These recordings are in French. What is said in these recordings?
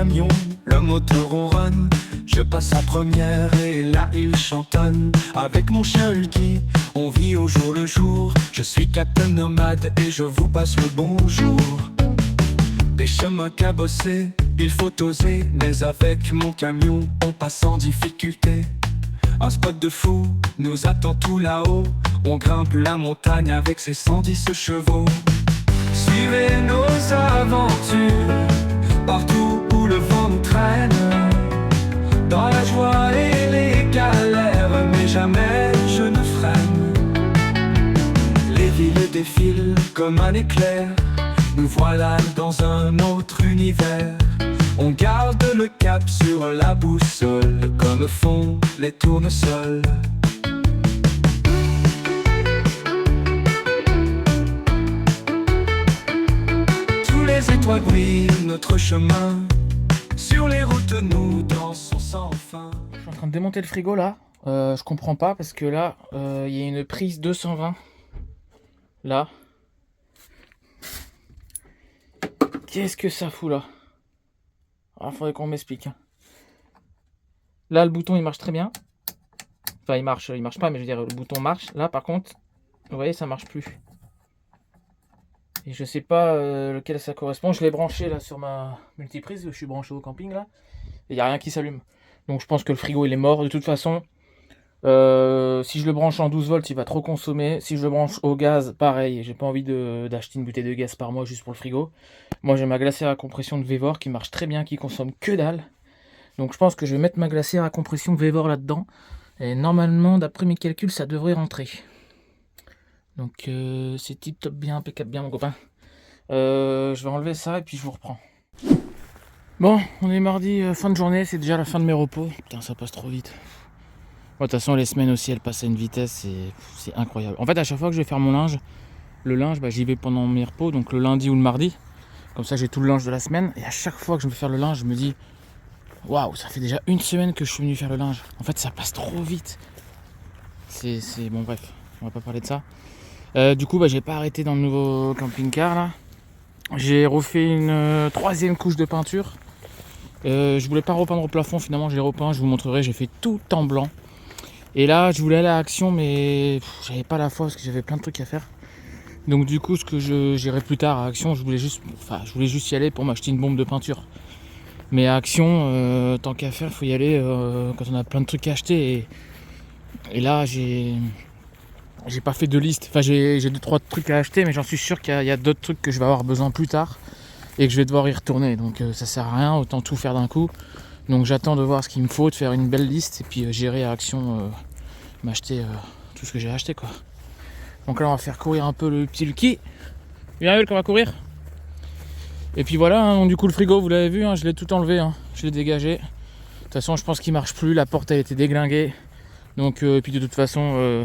camion, le moteur ronronne. Je passe à première et là il chantonne. Avec mon chien Hulky, on vit au jour le jour. Je suis Captain Nomade et je vous passe le bonjour. Des chemins cabossés, il faut oser. Mais avec mon camion, on passe sans difficulté. Un spot de fou nous attend tout là-haut. On grimpe la montagne avec ses 110 chevaux. Suivez nos aventures, partout où le vent nous traîne. Dans la joie et les galères, mais jamais je ne freine. Les villes défilent comme un éclair. Nous voilà dans un autre univers. On garde le cap sur la boussole, comme font les tournesols. Tous les étoiles brillent notre chemin. Sur les routes nous dansons sans fin. Je suis en train de démonter le frigo là. Je comprends pas parce que là, il y a une prise 220. Là. Qu'est-ce que ça fout là? Ah, faudrait qu'on m'explique. Là, le bouton il marche très bien. Enfin, il marche pas, mais je veux dire, le bouton marche. Là, par contre, vous voyez, ça marche plus. Et je sais pas lequel ça correspond. Je l'ai branché là sur ma multiprise. Je suis branché au camping là. Et il n'y a rien qui s'allume. Donc je pense que le frigo il est mort. De toute façon, si je le branche en 12 volts, il va trop consommer. Si je le branche au gaz, pareil. J'ai pas envie d'acheter une bouteille de gaz par mois juste pour le frigo. Moi j'ai ma glacière à compression de Vévor qui marche très bien, qui consomme que dalle. Donc je pense que je vais mettre ma glacière à compression Vévor là-dedans. Et normalement, d'après mes calculs, ça devrait rentrer. Donc c'est tip top bien, impeccable bien mon copain. Je vais enlever ça et puis je vous reprends. Bon, on est mardi, fin de journée, c'est déjà la fin de mes repos. Putain, ça passe trop vite. De toute façon, les semaines aussi, elles passent à une vitesse, c'est incroyable. En fait, à chaque fois que je vais faire mon linge, le linge, j'y vais pendant mes repos, donc le lundi ou le mardi. Comme ça, j'ai tout le linge de la semaine. Et à chaque fois que je vais faire le linge, je me dis waouh, ça fait déjà une semaine que je suis venu faire le linge. En fait, ça passe trop vite. C'est bon, bref, on va pas parler de ça. Du coup, j'ai pas arrêté dans le nouveau camping-car là. J'ai refait une troisième couche de peinture. Je voulais pas repeindre au plafond, finalement je l'ai repeint, je vous montrerai, j'ai fait tout en blanc. Et là je voulais aller à Action mais j'avais pas la foi parce que j'avais plein de trucs à faire. Donc du coup ce que j'irai plus tard à Action, je voulais juste y aller pour m'acheter une bombe de peinture. Mais à Action, tant qu'à faire, faut y aller quand on a plein de trucs à acheter. Et là j'ai pas fait de liste, enfin j'ai 2-3 trucs à acheter mais j'en suis sûr qu'il y a d'autres trucs que je vais avoir besoin plus tard. Et que je vais devoir y retourner, donc ça sert à rien, autant tout faire d'un coup. Donc j'attends de voir ce qu'il me faut, de faire une belle liste et puis gérer à Action, m'acheter tout ce que j'ai acheté quoi. Donc là on va faire courir un peu le petit Lucky. Viens Hulk, on va courir. Et puis voilà, hein, donc, du coup le frigo vous l'avez vu, hein, je l'ai tout enlevé, hein, je l'ai dégagé. De toute façon je pense qu'il marche plus, la porte elle était déglinguée. Donc et puis de toute façon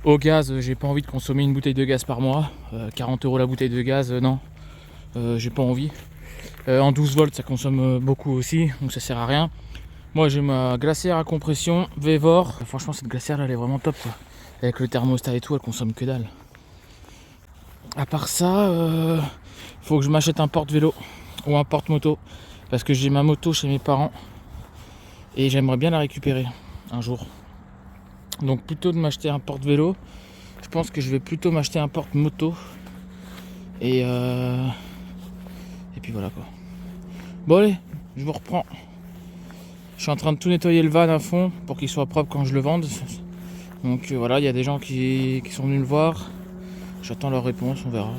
au gaz, j'ai pas envie de consommer une bouteille de gaz par mois. 40 € la bouteille de gaz, non. J'ai pas envie. En 12 volts ça consomme beaucoup aussi, donc ça sert à rien. Moi j'ai ma glacière à compression Vévor. Franchement cette glacière là elle est vraiment top quoi. Avec le thermostat et tout, elle consomme que dalle. À part ça, faut que je m'achète un porte-vélo ou un porte-moto. Parce que j'ai ma moto chez mes parents. Et j'aimerais bien la récupérer un jour. Donc plutôt de m'acheter un porte-vélo, je pense que je vais plutôt m'acheter un porte-moto. Et puis voilà quoi. Bon allez, je vous reprends. Je suis en train de tout nettoyer le van à fond pour qu'il soit propre quand je le vende. Donc voilà, il y a des gens qui sont venus le voir. J'attends leur réponse, on verra.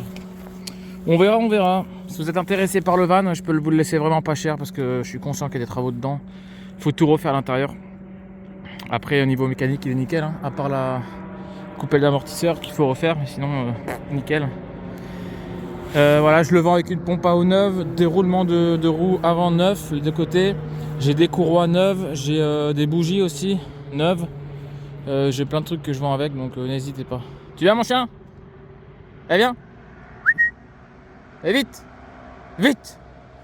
On verra. Si vous êtes intéressé par le van, je peux vous le laisser vraiment pas cher parce que je suis conscient qu'il y a des travaux dedans. Il faut tout refaire à l'intérieur. Après au niveau mécanique il est nickel, hein, à part la coupelle d'amortisseur qu'il faut refaire, mais sinon nickel. Voilà, je le vends avec une pompe à eau neuve, déroulement de roues avant neuf, les deux côtés. J'ai des courroies neuves, j'ai des bougies aussi neuves. J'ai plein de trucs que je vends avec, donc n'hésitez pas. Tu viens mon chien? Eh viens. Et vite. Vite.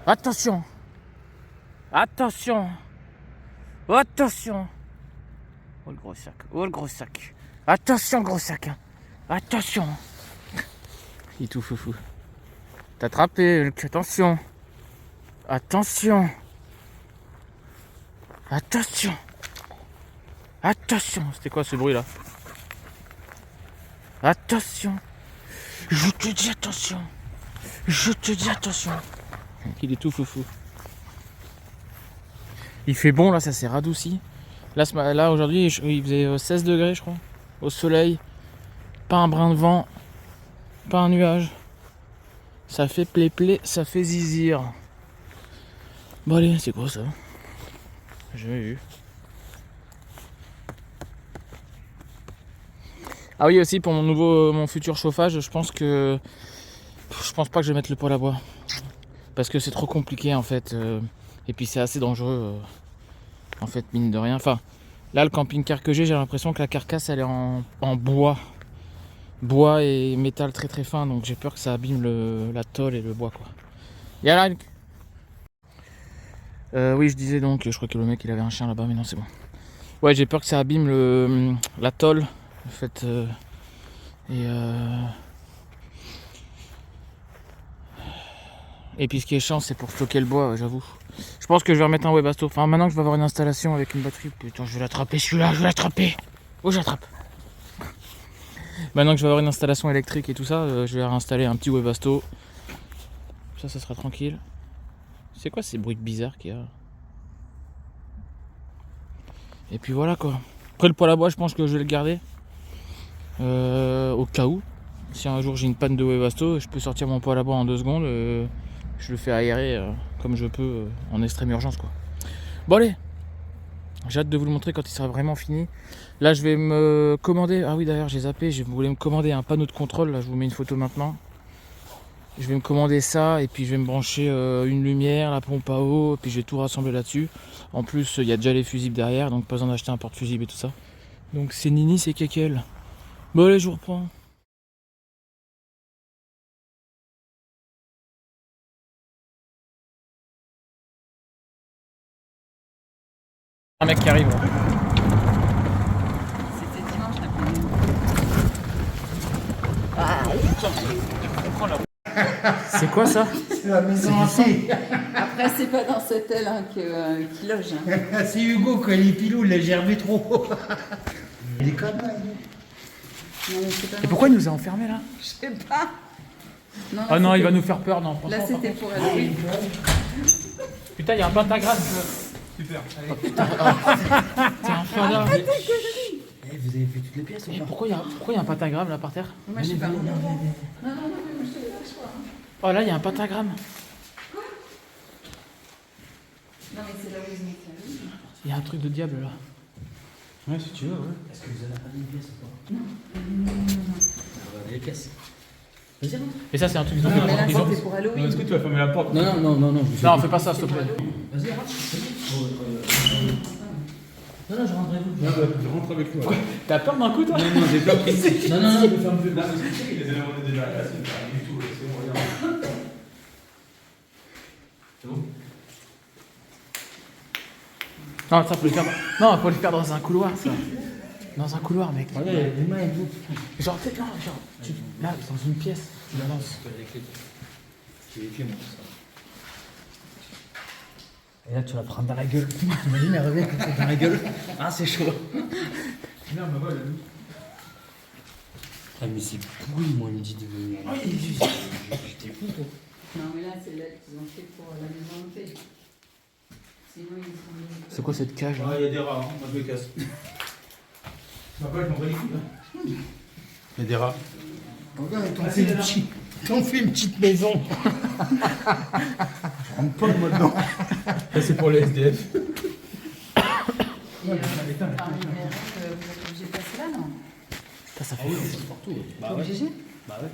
Attention. Attention. Attention. Oh le gros sac, oh le gros sac. Attention gros sac. Attention. Il est tout foufou. T'as attrapé, attention. Attention. Attention. Attention. C'était quoi ce bruit là? Attention. Je te dis attention. Je te dis attention. Il est tout foufou. Il fait bon là, ça s'est radouci. Là aujourd'hui, il faisait 16 degrés je crois. Au soleil. Pas un brin de vent. Pas un nuage. Ça fait plé-plé, ça fait zizir. Bon allez, c'est quoi ça? J'ai jamais vu. Ah oui, aussi pour mon futur chauffage, je pense pas que je vais mettre le poêle à bois. Parce que c'est trop compliqué en fait. Et puis c'est assez dangereux. En fait, mine de rien. Enfin, là le camping-car que j'ai l'impression que la carcasse elle est en bois. Bois et métal très très fin, donc j'ai peur que ça abîme la tôle et le bois quoi. Y'a là. Oui, je disais donc, je crois que le mec il avait un chien là-bas, mais non c'est bon. Ouais, j'ai peur que ça abîme la tôle en fait. Et puis ce qui est chiant, c'est pour stocker le bois, ouais, j'avoue. Je pense que je vais remettre un Webasto. Enfin, maintenant que je vais avoir une installation avec une batterie, putain, je vais l'attraper celui-là, je vais l'attraper. Oh, j'attrape. Maintenant que je vais avoir une installation électrique et tout ça, je vais réinstaller un petit Webasto. Ça sera tranquille. C'est quoi ces bruits bizarres qu'il y a? Et puis voilà quoi. Après le poêle à bois, je pense que je vais le garder. Au cas où. Si un jour j'ai une panne de Webasto, je peux sortir mon poêle à bois en 2 secondes. Je le fais aérer comme je peux en extrême urgence quoi. Bon allez, j'ai hâte de vous le montrer quand il sera vraiment fini. Là je vais me commander, ah oui d'ailleurs j'ai zappé, je voulais me commander un panneau de contrôle, là je vous mets une photo maintenant. Je vais me commander ça et puis je vais me brancher une lumière, la pompe à eau, puis je vais tout rassembler là-dessus. En plus il y a déjà les fusibles derrière, donc pas besoin d'acheter un porte-fusible et tout ça. Donc c'est Nini, c'est Kekel. Bon allez, je vous reprends. Un mec qui arrive. C'était dimanche l'après-midi. C'est quoi ça? C'est la maison hantée. Après, c'est pas dans cet aile qui loge. Hein. C'est Hugo, quand il est pilou, il a germé trop. Il est comme ça. Non, mais c'est pas Et pourquoi il nous a enfermés là? Je sais pas. Non, Ah non, il va c'était- nous faire peur, non. Là, franchement, c'était pour Halloween. Putain, il y a un pentagramme. Super. T'es un fada. Eh, vous avez fait toutes les pièces ou Et pas? pourquoi il y a un pentagramme là par terre? Moi, je sais pas. Allez, Non, allez, allez. non, moi, je te lâche pas. Hein. Oh là, il y a un pentagramme. Non, mais c'est là où ils ont fait Halloween. Il y a un truc de diable là. Ouais, si tu veux, ouais. Est-ce que vous avez pas une pièce ou pas? Non. Les pièces. Vas-y, rentre. Et ça, c'est un truc. Non, mais là, Ils ont- c'était pour Halloween. Est-ce que tu vas fermer la porte? Non. Non, fais pas ça, s'il te plaît. Vas-y, rentre. c'est bon. Non, je rentre avec vous. Je rentre avec nous. T'as peur d'un coup, toi? Non, j'ai peur qu'il Non, je ferme plus. Là, parce que tu sais qu'il les éléments déjà là, c'est pas du tout. C'est bon, regarde. C'est bon? Non, ça, faut les faire. Non, faut les faire dans un couloir, ça. Dans un couloir, mec. Regardez, les mains et vous. Genre, peut-être, non, genre, là, dans une pièce, tu la lances. J'ai les clés, moi, tout ça. Et là, tu vas la prendre dans la gueule. T'imagines, elle revient dans la gueule. Ah, c'est chaud. Merde, ma balle, Ah, mais c'est pourri, moi, il me dit de venir. J'étais fou, toi. Non, mais là, c'est l'aile qu'ils ont fait pour la maison hantée. Sinon, ils sont. C'est quoi cette cage Ah, il y a des rats, hein. Moi je me casse. Ma balle, je m'en bats les couilles. Hein. Il y a des rats. Regarde, t'en fais une petite maison. Je rentre pas, moi, dedans. Ça, c'est pour les SDF. Et, par numéro, vous êtes obligé de passer là, non? Ça, ça Ah fait. oui, c'est partout. Bah ouais. Obligé? Bah ouais.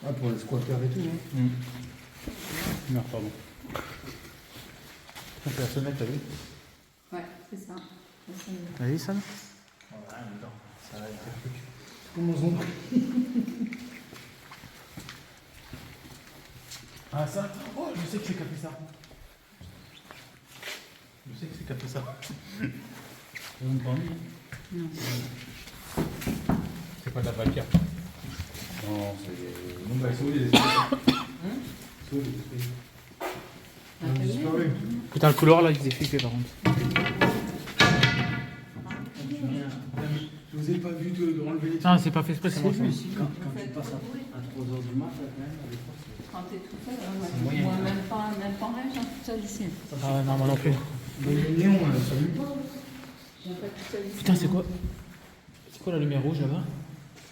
Ah, pour les squatteurs et tout, hein. Non, pardon. On fait la sonnette, t'as vu? Ouais, c'est ça. Vas-y, Sam. Comment on Ah, ça. Oh, je sais que c'est capé ça. Je sais que c'est capé ça. Non. C'est pas de la Valkyrie. Non, c'est. Bon, bah, ils sont où les esprits? Ils sont où les esprits? Ah, t'as vu? Putain, le couloir là, il faisait flipper par contre. Putain, c'est pas fait exprès, c'est moi. Quand tu passes à 3h du mat, quand même, avec toi, c'est... Quand t'es tout seul, C'est moyen. moi même pas en rêve, j'en suis toute seule ici. Ah ouais, non, moi non plus. Mais les néons, ça lui pas. J'en pas toute seule ici. Putain, c'est quoi? C'est quoi la lumière rouge là-bas?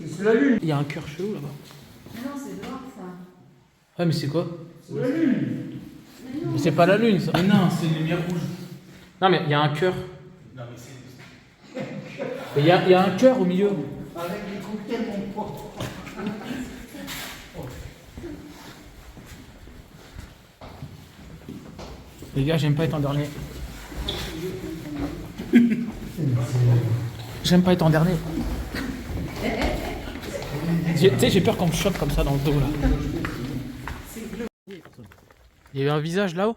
C'est la lune. Il y a un cœur chelou là-bas. Mais non, c'est dehors ça. Ouais, mais c'est quoi? C'est la lune. Mais non. Mais c'est pas la lune ça. Mais non, c'est une lumière rouge. Non, mais il y a un cœur. Non, mais c'est. Il y a un cœur au milieu. Avec les cocktails, mon pote. Les gars, j'aime pas être en dernier. J'aime pas être en dernier. Tu sais, j'ai peur qu'on me chope comme ça dans le dos là. Il y avait un visage là-haut.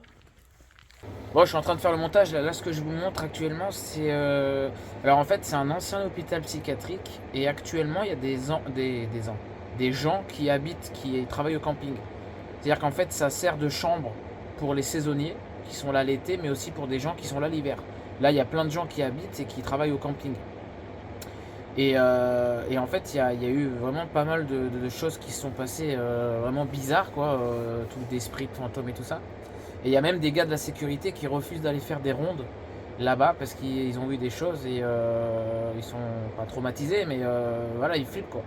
Bon, je suis en train de faire le montage. Là, ce que je vous montre actuellement, c'est... Alors en fait, c'est un ancien hôpital psychiatrique. Et actuellement, il y a des gens qui habitent, qui travaillent au camping. C'est-à-dire qu'en fait, ça sert de chambre pour les saisonniers qui sont là l'été, mais aussi pour des gens qui sont là l'hiver. Là, il y a plein de gens qui habitent et qui travaillent au camping. Et en fait, il y a eu vraiment pas mal de choses qui se sont passées vraiment bizarres, quoi. Tout d'esprit, de fantômes et tout ça. Et il y a même des gars de la sécurité qui refusent d'aller faire des rondes là-bas parce qu'ils ont vu des choses et ils sont pas traumatisés, mais voilà, ils flippent, quoi.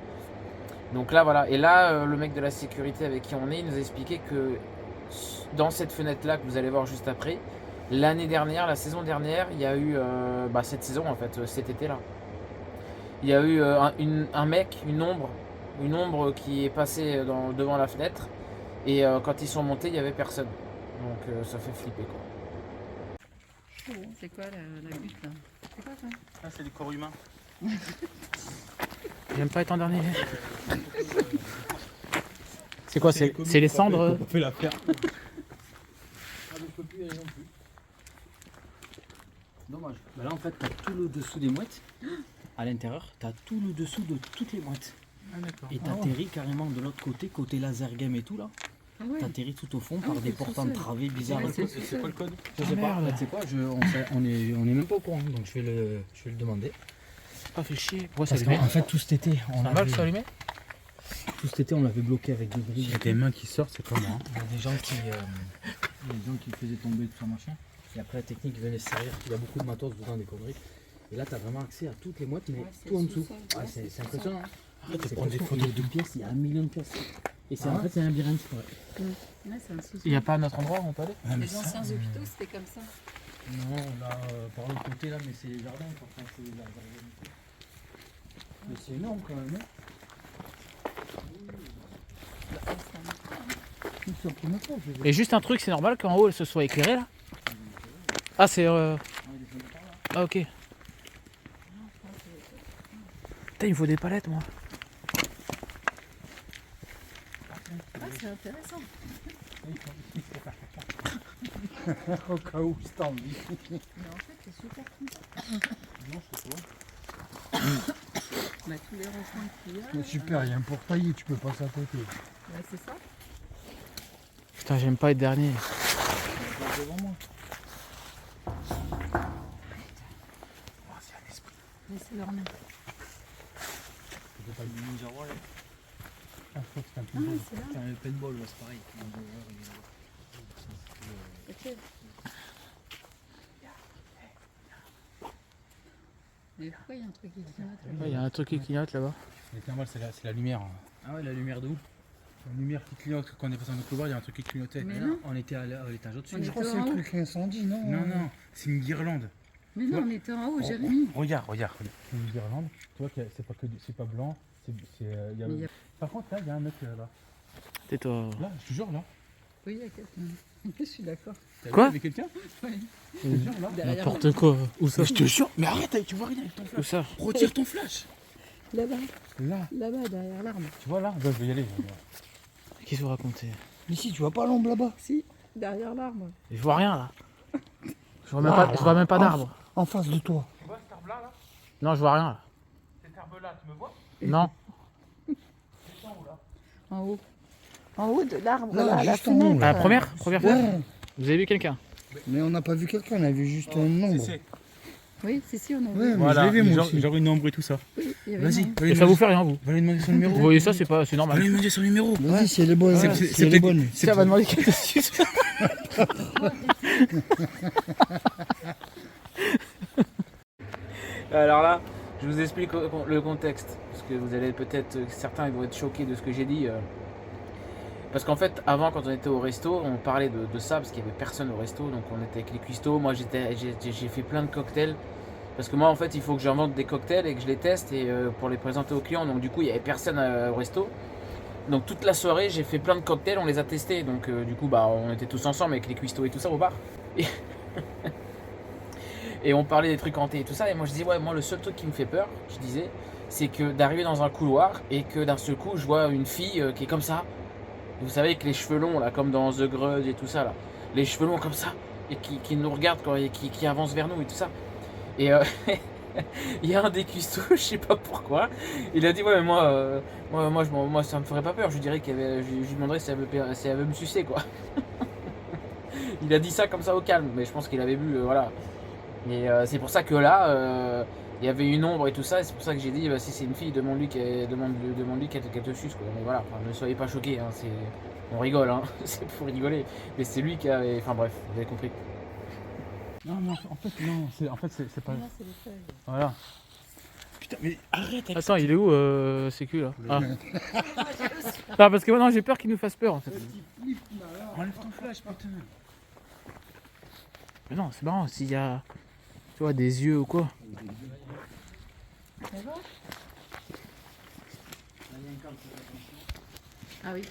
Donc là, voilà. Et là, le mec de la sécurité avec qui on est, il nous a expliqué que dans cette fenêtre-là que vous allez voir juste après, l'année dernière, la saison dernière, il y a eu, cette saison en fait, cet été-là, il y a eu un mec, une ombre qui est passée devant la fenêtre et quand ils sont montés, il n'y avait personne. Donc ça fait flipper, quoi. C'est quoi la butte là? C'est quoi ça? Ah, c'est des corps humains. J'aime pas être en dernier. C'est quoi? C'est les cendres? On fait l'affaire. Dommage. Bah là, en fait, t'as tout le dessous des mouettes. À l'intérieur, t'as tout le dessous de toutes les mouettes. Ah, d'accord. Et t'atterris carrément de l'autre côté laser game et tout là. Ah ouais. T'atterris tout au fond Ah par oui, des c'est portes sous-sol. entravées bizarres. Ouais, et tout. C'est quoi le code? Je sais pas, merde. tu sais quoi, on est même pas au courant, donc je vais le demander. Pas fait chier. Pourquoi Parce c'est allumé? qu'en fait, tout cet été, C'est normal que c'est allumé? on l'avait bloqué avec des grilles. Il y a des mains qui sortent, c'est comment hein? Il y a des gens qui faisaient tomber tout ça machin. Et après la technique venait se servir. Il y a beaucoup de matos dedans, des conneries. Et là, tu as vraiment accès à toutes les mouettes, mais Ouais, c'est tout en le dessous. sous-sol. Ouais, Ouais, c'est c'est le impressionnant. Hein. Arrête de C'est prendre des franchement, photos. il y a deux pièces, il y a 1 million de pièces. Et c'est en fait, c'est un labyrinthe. Ouais. Ouais, c'est un sous-sol. Il n'y a pas un autre endroit où on peut aller? Ah, mais Les ça, anciens hôpitaux, c'était comme ça. Non, là, par l'autre côté, là, mais c'est les jardins. Enfin, c'est les jardins. Mais c'est énorme quand même. Hein. Tout sur le premier plan, je vais Et juste un truc, c'est normal qu'en haut elle se soit éclairée là? Ah, c'est. Ah, ok. Putain, il me faut des palettes, moi. Ah, c'est intéressant. au cas où c'est envie. Mais en fait, c'est super cool. Non, je sais pas. Bah, tous les rangements qu'il y a. Mais super, il y a un portail, tu peux passer à côté. Ouais, c'est ça. Putain, j'aime pas être dernier. Pas devant moi. Laissez leur main. C'est pas le Ninja Warrior. Ah, je crois que c'est un peu Ah, bon. c'est là. C'est un paintball, là, c'est pareil. Ok. Mais pourquoi il y a un truc qui clignote là? Il y a un truc qui clignote là-bas. Les thermales, c'est la lumière. Ah ouais, la lumière de où? La lumière qui clignote. Quand on est passé dans le couloir, il y a un truc qui clignotait. Mais Non, non. on était à l'étage au-dessus. On Je crois que était c'est en le haut. truc incendie, non? hein. Non, c'est une guirlande. Mais non, on était en haut, Jérémy. Regarde. C'est une guirlande. Tu vois que c'est pas blanc. Il y a... Mais il y a- Par contre, là, il y a un mec là. Tais-toi. Là, je te jure, là. Oui, il y a quelqu'un. Je suis d'accord. T'as Quoi vu, il y avait quelqu'un? Oui. Je te jure, là. Derrière. N'importe quoi. Où ça? Mais je te jure, mais arrête, tu vois rien avec ton Où flash. ça? Retire ton flash. Là-bas, Là, là-bas, derrière l'arme. tu vois là? Bah, je vais y aller. Qu'est-ce que vous racontez? Mais si, tu vois pas l'ombre là-bas? Si, derrière l'arbre. Je vois rien là. Je vois même pas d'arbre. En face de toi. Tu vois cet arbre-là là? Non, je vois rien là. Cet arbre-là, tu me vois? Non. En haut. En haut de l'arbre, Là, là, à la juste en haut, fenêtre. là. Ah, première fenêtre? Ouais. Vous avez vu quelqu'un? Mais on n'a pas vu quelqu'un, on a vu juste un ombre. Oui, si, on a vu. Ouais, mais Voilà, je l'ai vu moi genre, aussi. genre une ombre et tout ça. Oui, il y avait Vas-y, non. va lui Et ça vous demander- fait rien, vous. va lui demander son numéro. Vous voyez ça, c'est Va normal. lui demander son numéro. Vas-y, c'est les bonnes. C'est- c'est c'est les peut-être- bonnes. Ça va demander qu'elle te suce. Alors là, je vous explique le contexte, parce que vous allez peut-être, certains ils vont être choqués de ce que j'ai dit. Parce qu'en fait, avant, quand on était au resto, on parlait de ça, parce qu'il n'y avait personne au resto, donc on était avec les cuistots. Moi, j'ai fait plein de cocktails, parce que moi, en fait, il faut que j'invente des cocktails et que je les teste et pour les présenter aux clients. Donc du coup, il n'y avait personne au resto. Donc toute la soirée, j'ai fait plein de cocktails, on les a testés. Donc du coup, bah, on était tous ensemble avec les cuistots et tout ça au bar. Et on parlait des trucs hantés et tout ça. Et moi, je dis, ouais, moi, le seul truc qui me fait peur, je disais, c'est que d'arriver dans un couloir et que d'un seul coup, je vois une fille qui est comme ça. Vous savez, avec les cheveux longs, là, comme dans The Grudge et tout ça, là. Les cheveux longs comme ça, et qui nous regarde quand, et qui avance vers nous et tout ça. Et il y a un des cuistots, je sais pas pourquoi, il a dit, ouais, mais moi, ça me ferait pas peur. Je lui dirais je lui demanderais si elle veut me sucer, quoi. Il a dit ça comme ça au calme, mais je pense qu'il avait bu, voilà. Et c'est pour ça que là, il y avait une ombre et tout ça, et c'est pour ça que j'ai dit, bah, si c'est une fille, demande-lui qu'elle te suce, quoi. Mais voilà, enfin, ne soyez pas choqués, hein, on rigole, hein, c'est pour rigoler, mais c'est lui qui a... Enfin bref, vous avez compris. Non, mais en fait, non, c'est pas. Là, c'est les feuilles. Voilà. Putain, mais arrête avec Attends, il est où, Sécu, là ah. Non, parce que maintenant j'ai peur qu'il nous fasse peur, en fait. Enlève ton flash, putain. Mais non, c'est marrant, s'il y a, tu vois, des yeux ou quoi. Ça va Ah oui.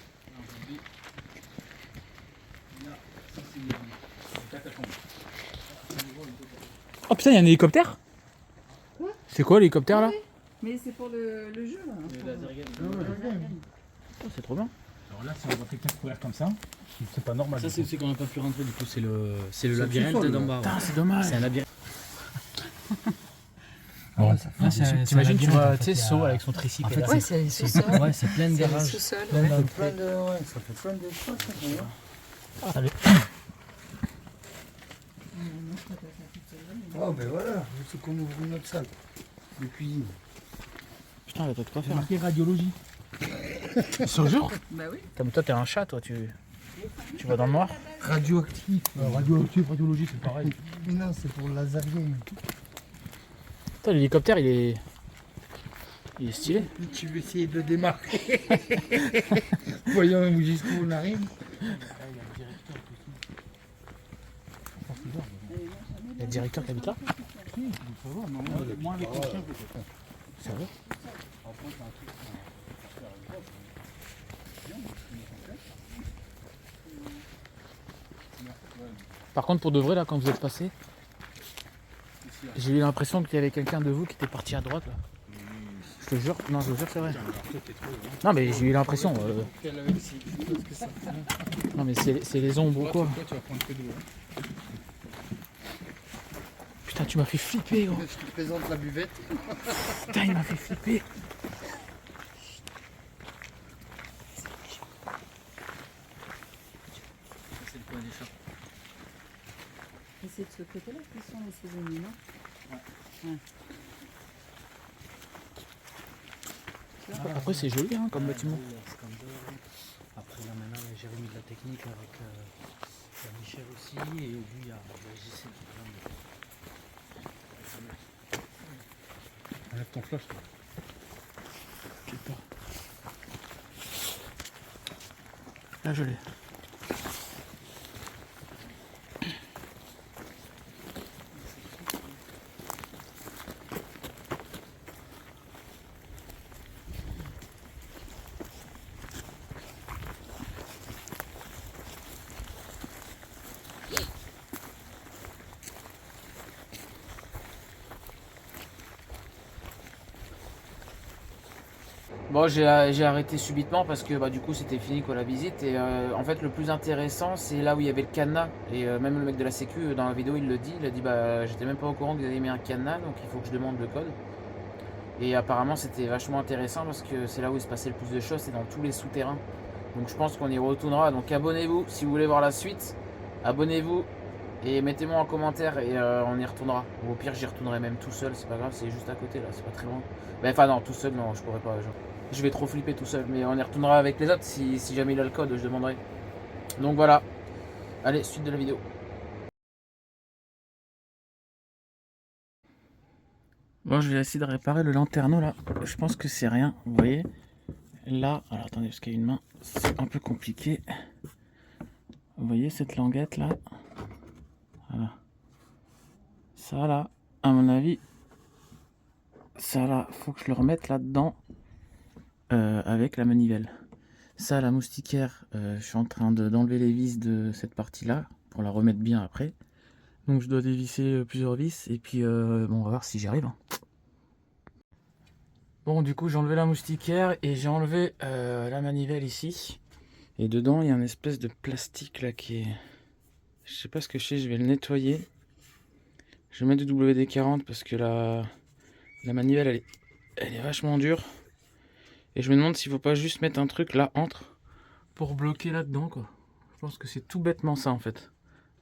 Oh putain, il y a un hélicoptère. Quoi? C'est quoi l'hélicoptère là? Oui, mais c'est pour le jeu là. Oh, c'est trop bien. Alors là, si on voit quelqu'un courir comme ça, c'est pas normal. Ça, c'est qu'on n'a pas pu rentrer, du coup, c'est le labyrinthe sous-sol, d'en là. bas. Putain, c'est dommage. C'est un labyrinthe. Bon. T'imagines, tu vois, tu sais, saut avec son trécis. En fait, Ouais, c'est le sous-sol. Ouais, c'est plein de C'est le garages. sous-sol. Plein de- Plein de, ouais, ça fait plein de choses. Ça, Allez. oh, ben voilà, c'est qu'on ouvre une autre salle de cuisine. Putain, elle va peut-être pas C'est faire. marqué radiologie. Ce jour. Bah oui. Comme toi, t'es un chat, toi, tu vas dans le noir. Radioactif. Radiologie, c'est pareil. Mais non, c'est pour le laserium. Putain, l'hélicoptère, il est stylé. Tu veux essayer de démarrer. Voyons jusqu'où on arrive. Il y a le directeur qui habite là. Moi, avec mon chien, Sérieux? Par contre, pour de vrai, là, quand vous êtes passé, j'ai eu l'impression qu'il y avait quelqu'un de vous qui était parti à droite, là. Je te jure, non, je te jure, c'est vrai. Non, mais j'ai eu l'impression. Non, mais c'est les ombres ou quoi? Tu vas prendre que de l'eau. Putain, tu m'as fait flipper, gros. Je te présente la buvette. Putain, il m'a fait flipper. C'est le coin des chats. Et c'est de ce côté-là qui sont les saisonniers, non? Après, c'est joli, hein, comme bâtiment. Après, là, maintenant, il y a Jérémy de la technique avec il y a Michel aussi, et lui, il y a JC qui est plein de... Enlève ton flash. toi. Là, je l'ai. Bon, j'ai arrêté subitement parce que bah, du coup c'était fini quoi la visite et en fait le plus intéressant c'est là où il y avait le cadenas et même le mec de la sécu dans la vidéo il a dit bah j'étais même pas au courant que vous avez mis un cadenas donc il faut que je demande le code et apparemment c'était vachement intéressant parce que c'est là où il se passait le plus de choses, c'est dans tous les souterrains donc je pense qu'on y retournera donc abonnez-vous si vous voulez voir la suite, abonnez-vous Et mettez-moi en commentaire et on y retournera. Ou au pire j'y retournerai même tout seul, c'est pas grave, c'est juste à côté là, c'est pas très loin. Mais enfin non, tout seul non, je pourrais pas. Je vais trop flipper tout seul, mais on y retournera avec les autres si jamais il a le code, je demanderai. Donc voilà. Allez, suite de la vidéo. Bon, je vais essayer de réparer le lanterneau là. Je pense que c'est rien, vous voyez. Là, alors attendez, parce qu'il y a une main, c'est un peu compliqué. Vous voyez cette languette là? Voilà. Ça là, à mon avis, ça là, faut que je le remette là-dedans avec la manivelle. Ça, la moustiquaire, je suis en train d'enlever les vis de cette partie-là pour la remettre bien après. Donc je dois dévisser plusieurs vis et puis bon, on va voir si j'y arrive. Bon, du coup, j'ai enlevé la moustiquaire et j'ai enlevé la manivelle ici. Et dedans, il y a une espèce de plastique là qui est... Je sais pas ce que c'est, je vais le nettoyer. Je vais mettre du WD-40 parce que la manivelle, elle est vachement dure. Et je me demande s'il faut pas juste mettre un truc là entre pour bloquer là-dedans, quoi. Je pense que c'est tout bêtement ça en fait.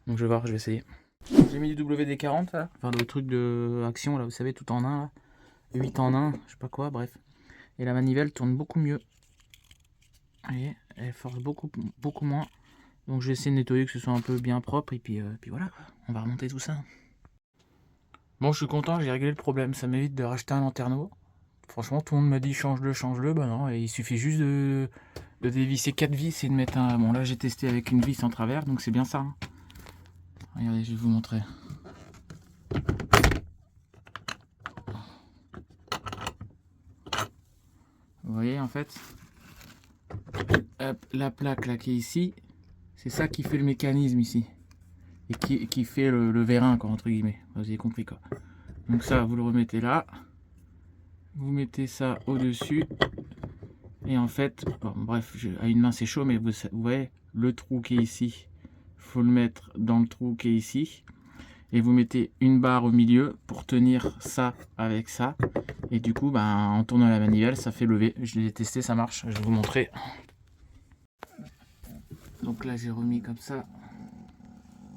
Donc je vais voir, je vais essayer. J'ai mis du WD-40 là, enfin le truc de action là, vous savez, tout en un là. 8 en 1, je sais pas quoi, bref. Et la manivelle tourne beaucoup mieux. Vous voyez, elle force beaucoup moins. Donc je vais essayer de nettoyer, que ce soit un peu bien propre. Et puis voilà, on va remonter tout ça. Bon, je suis content, j'ai réglé le problème. Ça m'évite de racheter un lanterneau. Franchement, tout le monde m'a dit change-le. Bah non, et il suffit juste de dévisser 4 vis et de mettre un... Bon là j'ai testé avec une vis en travers, donc c'est bien ça. Hein. Regardez, je vais vous montrer. Vous voyez en fait, hop, la plaque là qui est ici, c'est ça qui fait le mécanisme ici. Et qui fait le vérin quoi, entre guillemets. Vous avez compris quoi. Donc ça vous le remettez là. Vous mettez ça au-dessus. Et en fait, bon, bref, à une main c'est chaud, mais vous voyez, le trou qui est ici, faut le mettre dans le trou qui est ici. Et vous mettez une barre au milieu pour tenir ça avec ça. Et du coup, ben, en tournant la manivelle, ça fait lever. Je l'ai testé, ça marche. Je vais vous montrer. Donc là, j'ai remis comme ça.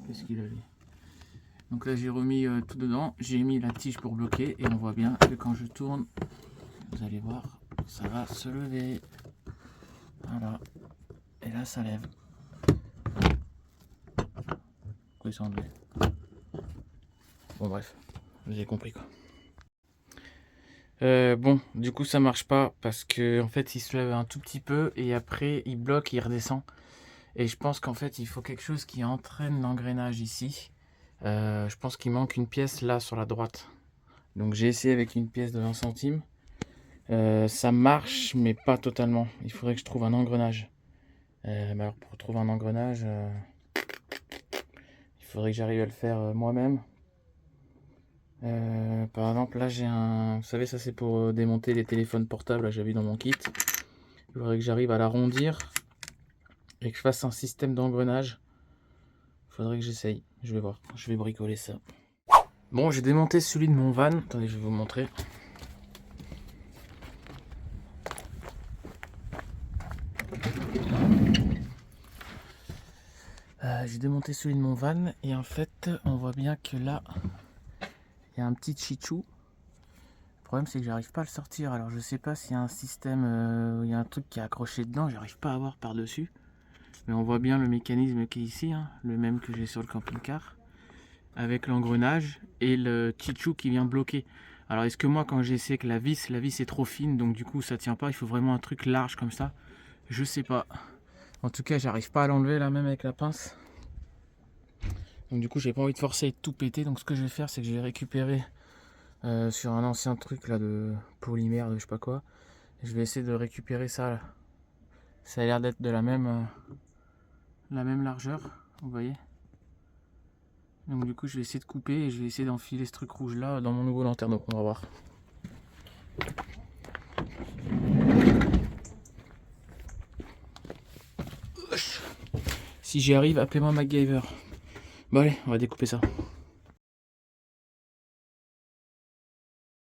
Qu'est-ce qu'il a lui? Donc là, j'ai remis tout dedans. J'ai mis la tige pour bloquer. Et on voit bien que quand je tourne, vous allez voir, ça va se lever. Voilà. Et là, ça lève. Pourquoi il s'est enlevé? Bon bref, vous avez compris quoi. Bon, du coup ça marche pas parce que en fait il se lève un tout petit peu et après il bloque et il redescend. Et je pense qu'en fait il faut quelque chose qui entraîne l'engrenage ici. Je pense qu'il manque une pièce là sur la droite. Donc j'ai essayé avec une pièce de 20 centimes. Ça marche mais pas totalement. Il faudrait que je trouve un engrenage. Alors pour trouver un engrenage, il faudrait que j'arrive à le faire moi-même. Par exemple là j'ai un, vous savez ça c'est pour démonter les téléphones portables, là j'avais dans mon kit. Il faudrait que j'arrive à l'arrondir et que je fasse un système d'engrenage. Il faudrait que j'essaye, je vais voir, je vais bricoler ça. Bon, j'ai démonté celui de mon van, attendez je vais vous montrer. J'ai démonté celui de mon van et en fait on voit bien que là il y a un petit chichou. Le problème c'est que j'arrive pas à le sortir. Alors je sais pas s'il y a un système, il y a un truc qui est accroché dedans. J'arrive pas à voir par dessus. Mais on voit bien le mécanisme qui est ici, hein, le même que j'ai sur le camping-car. Avec l'engrenage et le chichou qui vient bloquer. Alors est-ce que moi quand j'ai essayé avec la vis est trop fine. Donc du coup ça tient pas. Il faut vraiment un truc large comme ça. Je sais pas. En tout cas j'arrive pas à l'enlever là même avec la pince. Donc du coup j'ai pas envie de forcer et de tout péter. Donc ce que je vais faire c'est que je vais récupérer sur un ancien truc là de polymère de je sais pas quoi. Je vais essayer de récupérer ça là. Ça a l'air d'être de la même largeur, vous voyez. Donc du coup je vais essayer de couper et je vais essayer d'enfiler ce truc rouge là dans mon nouveau lanterneau. On va voir. Si j'y arrive, appelez-moi MacGyver. Bon allez, on va découper ça.